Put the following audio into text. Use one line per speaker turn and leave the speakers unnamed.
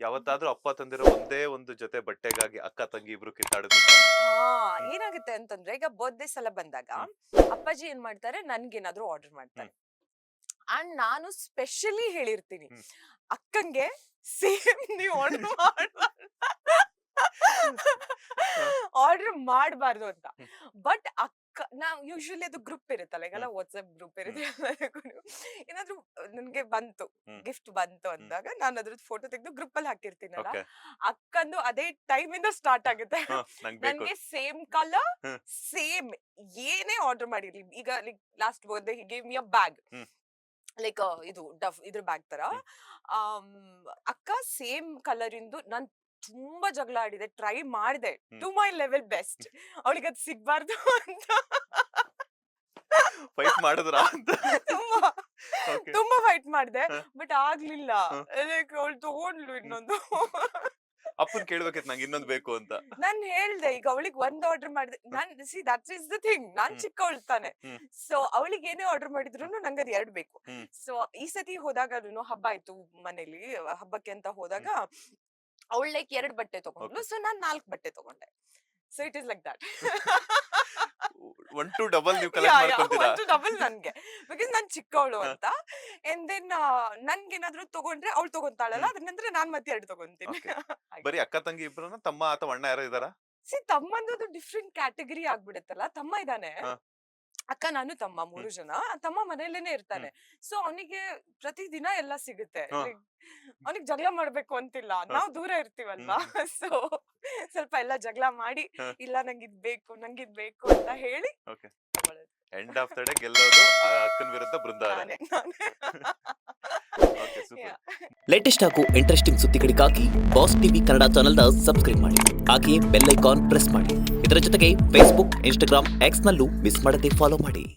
ಯಾವತ್ತಾದ್ರೂ ಅಪ್ಪ ತಂದಿರೋ ಒಂದೇ ಒಂದು ಜೊತೆ ಬಟ್ಟೆಗಾಗಿ ಅಕ್ಕ ತಂಗಿ ಇಬ್ರು ಕಿತ್ತಾಡಿದ್ರು?
ಹಾ,
ಹ್ಮ್.
ಏನಾಗುತ್ತೆ ಅಂತಂದ್ರೆ ಈಗ ಬರ್ತ್ಡೇಸ್ ಎಲ್ಲ ಬಂದಾಗ
ಹ್ಮ್.
ಅಪ್ಪಾಜಿ ಏನ್ ಮಾಡ್ತಾರೆ ನನ್ಗೇನಾದ್ರೂ ಆರ್ಡರ್ ಮಾಡ್ತಾರೆ.
ಹ್ಮ್.
ಅಂಡ್ ನಾನು ಸ್ಪೆಷಲಿ ಹೇಳಿರ್ತೀನಿ
ಹ್ಮ್.
ಅಕ್ಕಂಗೆ ಸೇಮ್ ನೀವು
ಹ.
ಆರ್ಡರ್ ಮಾಡಬಾರ್ದು ಅಂತ.
ಹ್ಮ್.
ಬಟ್ ನಾವ್ ಯೂಶುವಲಿ ಅದು ಗ್ರೂಪ್ ಇರುತ್ತಲ್ಲ, ಈಗೆಲ್ಲ
ಹ್ಮ್.
ವಾಟ್ಸ್ಆಪ್ ಗ್ರೂಪ್
ಹ್ಮ್.
ಇರುತ್ತೆ ಎಲ್ಲದಕ್ಕೂನು. ಏನಾದ್ರೂ ನನ್ಗೆ ಬಂತು
ಹ್ಮ್.
ಗಿಫ್ಟ್ ಬಂತು
ಹ್ಮ್.
ಅಂದಾಗ ನಾನು ಅದ್ರದ್ದು ಫೋಟೋ ತೆಗೆದು ಗ್ರೂಪ್ ಅಲ್ಲಿ ಹಾಕಿರ್ತೀನಲ್ಲ,
ಓಕೆ.
ಅಕ್ಕಂದು ಅದೇ ಟೈಮ್ ಇಂದ ಸ್ಟಾರ್ಟ್ ಆಗುತ್ತೆ.
ಹ, ನಂಗ್ ಬೇಕು.
ನನ್ಗೆ ಸೇಮ್ ಕಲರ್,
ಹ್ಮ್.
ಸೇಮ್ ಏನೇ ಆರ್ಡರ್ ಮಾಡಿರ್ಲಿ. ಈಗ like last birthday he gave me a bag,
hmm.
Like ಇದು ಡಫ್ ಇದ್ರ ಬ್ಯಾಗ್ ತರ.
ಹ್ಮ್.
ಆಮ್, ಅಕ್ಕ ಸೇಮ್ ಕಲರ್ ಇಂದು ನಾನ್ ತುಂಬಾ ಜಗಳ ಆಡಿದೆ, ಟ್ರೈ ಮಾಡಿದೆ
ಹ್ಮ್.
ಟು ಮೈ ಲೆವೆಲ್ ಬೆಸ್ಟ್, ಅವಳಿಗೆ ಅದು ಸಿಗ್ಬಾರ್ದು ಅಂತ.
ಫೈಟ್ ಮಾಡಿದ್ರಾ ಅಂತ?
ತುಂಬಾ
ಓಕೆ.
ತುಂಬಾ ಫೈಟ್ ಮಾಡಿದೆ,
ಹ.
ಬಟ್ ಆಗ್ಲಿಲ್ಲ.
ಹ.
ಲೈಕ್ ಅವಳು ತಗೊಂಡ್ಲು
ಹ್ಮ್.
ಇನ್ನೊಂದು.
ಅಪ್ಪನ್ ಕೇಳ್ಬೇಕಿತ್ತು ನಂಗೆ ಇನ್ನೊಂದ್ ಬೇಕು ಅಂತ.
ನಾನ್ ಹೇಳ್ದೆ ಈಗ ಅವಳಿಗೆ ಒಂದ್ ಆರ್ಡರ್ ಮಾಡಿದೆ. ನಾನ್ ದಟ್ ಇಸ್ ದ ಥಿಂಗ್, ನಾನ್
ಹ್ಮ್.
ಚಿಕ್ಕವಳು ತಾನೆ.
ಹ್ಮ್.
ಸೊ ಅವಳಿಗೆ ಏನೇ ಆರ್ಡರ್ ಮಾಡಿದ್ರು ನಂಗೆ ಅದ್ 2 ಬೇಕು.
ಹ್ಮ್.
ಸೊ ಈ ಸತಿ ಹೋದಾಗನು ಹಬ್ಬ ಆಯ್ತು ಮನೇಲಿ, ಹಬ್ಬಕ್ಕೆ ಅಂತ ಹೋದಾಗ
ಹ್ಮ್.
ಅವಳು ಲೈಕ್ 2 ಬಟ್ಟೆ ತಗೊಂಡ್ಲು,
ಓಕೆ.
ಸೊ ನಾನ್ 4 ಬಟ್ಟೆ ತಗೊಂಡೆ. So it is like that.
1 to double ನೀವು ಕಲೆಕ್ಟ್ ಮಾಡ್ಕೊಂತೀರಾ?
ಒಂದು ಡಬಲ್ ನನ್ಗೆ, ಬಿಕಾಸ್ ನಾನ್ ಚಿಕ್ಕವಳು
ಹ.
ಅಂತ. ಅಂಡ್ ದೆನ್ ನನ್ಗೇನಾದ್ರೂ ತಗೊಂಡ್ರೆ ಅವಳು ತಗೊಂತಾಳಲ್ಲ,
ಹ್ಮ್.
ಅದ್ರ ನಂತರ ನಾನ್ ಮತ್ತೆ 2 ತಗೊಂತೀನಿ.
ಓಕೆ. ಬರೀ ಅಕ್ಕ ತಂಗಿ ಇಬ್ರನ? ತಮ್ಮ ಅಥವಾ ಅಣ್ಣ ಯಾರೋ ಇದಾರಾ?
ತಮ್ಮಂದು ಡಿಫ್ರೆಂಟ್ ಕ್ಯಾಟಗರಿ ಆಗ್ಬಿಡುತ್ತಲ್ಲ. ತಮ್ಮ ಇದಾನೆ,
ಹ.
ಅಕ್ಕ ನಾನು ತಮ್ಮ
ಹ್ಮ್.
3 ಜನ. ತಮ್ಮ ಮನೇಲೇನೆ ಇರ್ತಾನೆ.
ಹ್ಮ್.
ಸೊ ಅವನಿಗೆ ಪ್ರತಿದಿನ ಎಲ್ಲ ಸಿಗುತ್ತೆ.
ಹ.
ಅವನಿಗೆ ಜಗಳ ಮಾಡ್ಬೇಕು ಅಂತಿಲ್ಲ,
ಹ.
ನಾವ್ ದೂರ
ಹ್ಮ್.
ಇರ್ತೀವಲ್ವಾ.
ಹ್ಮ್.
ಸೊ ಸ್ವಲ್ಪ ಎಲ್ಲ ಜಗಳ ಮಾಡಿ,
ಹ.
ಇಲ್ಲ ನಂಗಿದ್ ಬೇಕು ನಂಗಿದ್ ಬೇಕು ಅಂತ ಹೇಳಿ
ಓಕೆ.
ತಗೊಳ್ಳೋದು.
ಎಂಡ್ ಆಫ್ ದ ಡೇ ಗೆಲ್ಲೋದು ಆ ಅಕ್ಕನ ವಿರುದ್ಧ ಬೃಂದಾವನೆ.
ನಾನೇ.
Okay, super.
Yeah.
ಲೇಟೆಸ್ಟ್ ಹಾಗೂ ಇಂಟ್ರೆಸ್ಟಿಂಗ್ ಸುದ್ದಿಗಳಿಗಾಗಿ ಬಾಸ್ ಟಿವಿ ಕನ್ನಡ ಚಾನೆಲ್ನ ಸಬ್ಸ್ಕ್ರೈಬ್ ಮಾಡಿ. ಹಾಗೆಯೇ ಬೆಲ್ ಐಕಾನ್ ಪ್ರೆಸ್ ಮಾಡಿ. ಇದರ ಜೊತೆಗೆ ಫೇಸ್ಬುಕ್, ಇನ್ಸ್ಟಾಗ್ರಾಮ್, ಎಕ್ಸ್ ನಲ್ಲೂ ಮಿಸ್ ಮಾಡದೆ ಫಾಲೋ ಮಾಡಿ.